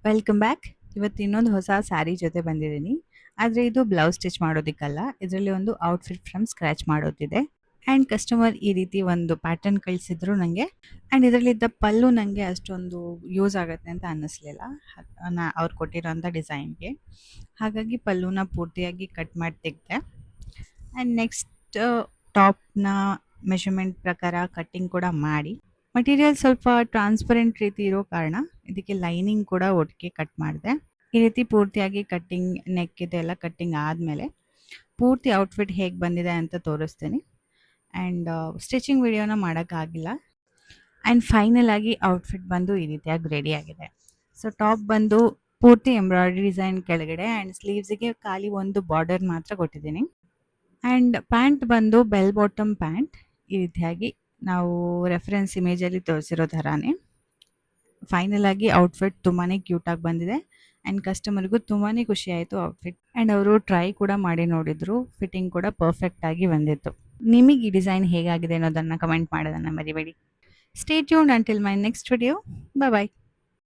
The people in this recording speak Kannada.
Welcome back. ಇವತ್ತು ಇನ್ನೊಂದು ಹೊಸ ಸ್ಯಾರಿ ಜೊತೆ ಬಂದಿದ್ದೀನಿ. ಆದರೆ ಇದು ಬ್ಲೌಸ್ ಸ್ಟಿಚ್ ಮಾಡೋದಕ್ಕಲ್ಲ. ಇದರಲ್ಲಿ ಒಂದು ಔಟ್‌ಫಿಟ್ ಫ್ರಮ್ ಸ್ಕ್ರ್ಯಾಚ್ ಮಾಡೋದಿದೆ. ಆ್ಯಂಡ್ ಕಸ್ಟಮರ್ ಈ ರೀತಿ ಒಂದು ಪ್ಯಾಟರ್ನ್ ಕಳಿಸಿದ್ರು ನನಗೆ. ಆ್ಯಂಡ್ ಇದರಲ್ಲಿದ್ದ ಪಲ್ಲು ನನಗೆ ಅಷ್ಟೊಂದು ಯೂಸ್ ಆಗುತ್ತೆ ಅಂತ ಅನ್ನಿಸ್ಲಿಲ್ಲ. ಅವ್ರು ಕೊಟ್ಟಿರೋಂಥ ಡಿಸೈನ್‌ಗೆ. ಹಾಗಾಗಿ ಪಲ್ಲುನ ಪೂರ್ತಿಯಾಗಿ ಕಟ್ ಮಾಡಿ ತೆಗೆದೆ. ಆ್ಯಂಡ್ ನೆಕ್ಸ್ಟ್ ಟಾಪ್‌ನ ಮೆಷರ್‌ಮೆಂಟ್ ಪ್ರಕಾರ ಕಟ್ಟಿಂಗ್ ಕೂಡ ಮಾಡಿ, ಮಟೀರಿಯಲ್ ಸ್ವಲ್ಪ ಟ್ರಾನ್ಸ್ಪರೆಂಟ್ ರೀತಿ ಇರೋ ಕಾರಣ ಇದಕ್ಕೆ ಲೈನಿಂಗ್ ಕೂಡ ಒಟ್ಟಿಗೆ ಕಟ್ ಮಾಡಿದೆ. ಈ ರೀತಿ ಪೂರ್ತಿಯಾಗಿ ಕಟ್ಟಿಂಗ್ ನೆಕ್ ಇದೆಲ್ಲ ಕಟ್ಟಿಂಗ್ ಆದಮೇಲೆ ಪೂರ್ತಿ ಔಟ್‌ಫಿಟ್ ಹೇಗೆ ಬಂದಿದೆ ಅಂತ ತೋರಿಸ್ತೀನಿ. ಆ್ಯಂಡ್ ಸ್ಟಿಚಿಂಗ್ ವಿಡಿಯೋನ ಮಾಡೋಕ್ಕಾಗಿಲ್ಲ. ಆ್ಯಂಡ್ ಫೈನಲ್ ಆಗಿ ಔಟ್‌ಫಿಟ್ ಬಂದು ಈ ರೀತಿಯಾಗಿ ರೆಡಿ ಆಗಿದೆ. ಸೊ ಟಾಪ್ ಬಂದು ಪೂರ್ತಿ ಎಂಬ್ರಾಯ್ಡ್ರಿ ಡಿಸೈನ್ ಕೆಳಗಡೆ ಆ್ಯಂಡ್ ಸ್ಲೀವ್ಸಿಗೆ ಖಾಲಿ ಒಂದು ಬಾರ್ಡರ್ ಮಾತ್ರ ಕೊಟ್ಟಿದ್ದೀನಿ. ಆ್ಯಂಡ್ ಪ್ಯಾಂಟ್ ಬಂದು ಬೆಲ್ ಬಾಟಮ್ ಪ್ಯಾಂಟ್. ಈ ರೀತಿಯಾಗಿ ನಾವು ರೆಫರೆನ್ಸ್ ಇಮೇಜಲ್ಲಿ ತೋರಿಸಿರೋ ಥರಾನೇ. ಫೈನಲ್ ಆಗಿ ಔಟ್‌ಫಿಟ್ ತುಂಬಾ ಕ್ಯೂಟಾಗಿ ಬಂದಿದೆ. ಆ್ಯಂಡ್ ಕಸ್ಟಮರ್‌ಗೂ ತುಂಬಾ ಖುಷಿ ಆಯಿತು ಔಟ್‌ಫಿಟ್. ಆ್ಯಂಡ್ ಅವರು ಟ್ರೈ ಕೂಡ ಮಾಡಿ ನೋಡಿದರು. ಫಿಟ್ಟಿಂಗ್ ಕೂಡ ಪರ್ಫೆಕ್ಟಾಗಿ ಬಂದಿತ್ತು. ನಿಮಗೆ ಈ ಡಿಸೈನ್ ಹೇಗಾಗಿದೆ ಅನ್ನೋದನ್ನು ಕಮೆಂಟ್ ಮಾಡೋದನ್ನು ಮರಿಬೇಡಿ. Stay tuned until my next video. Bye bye.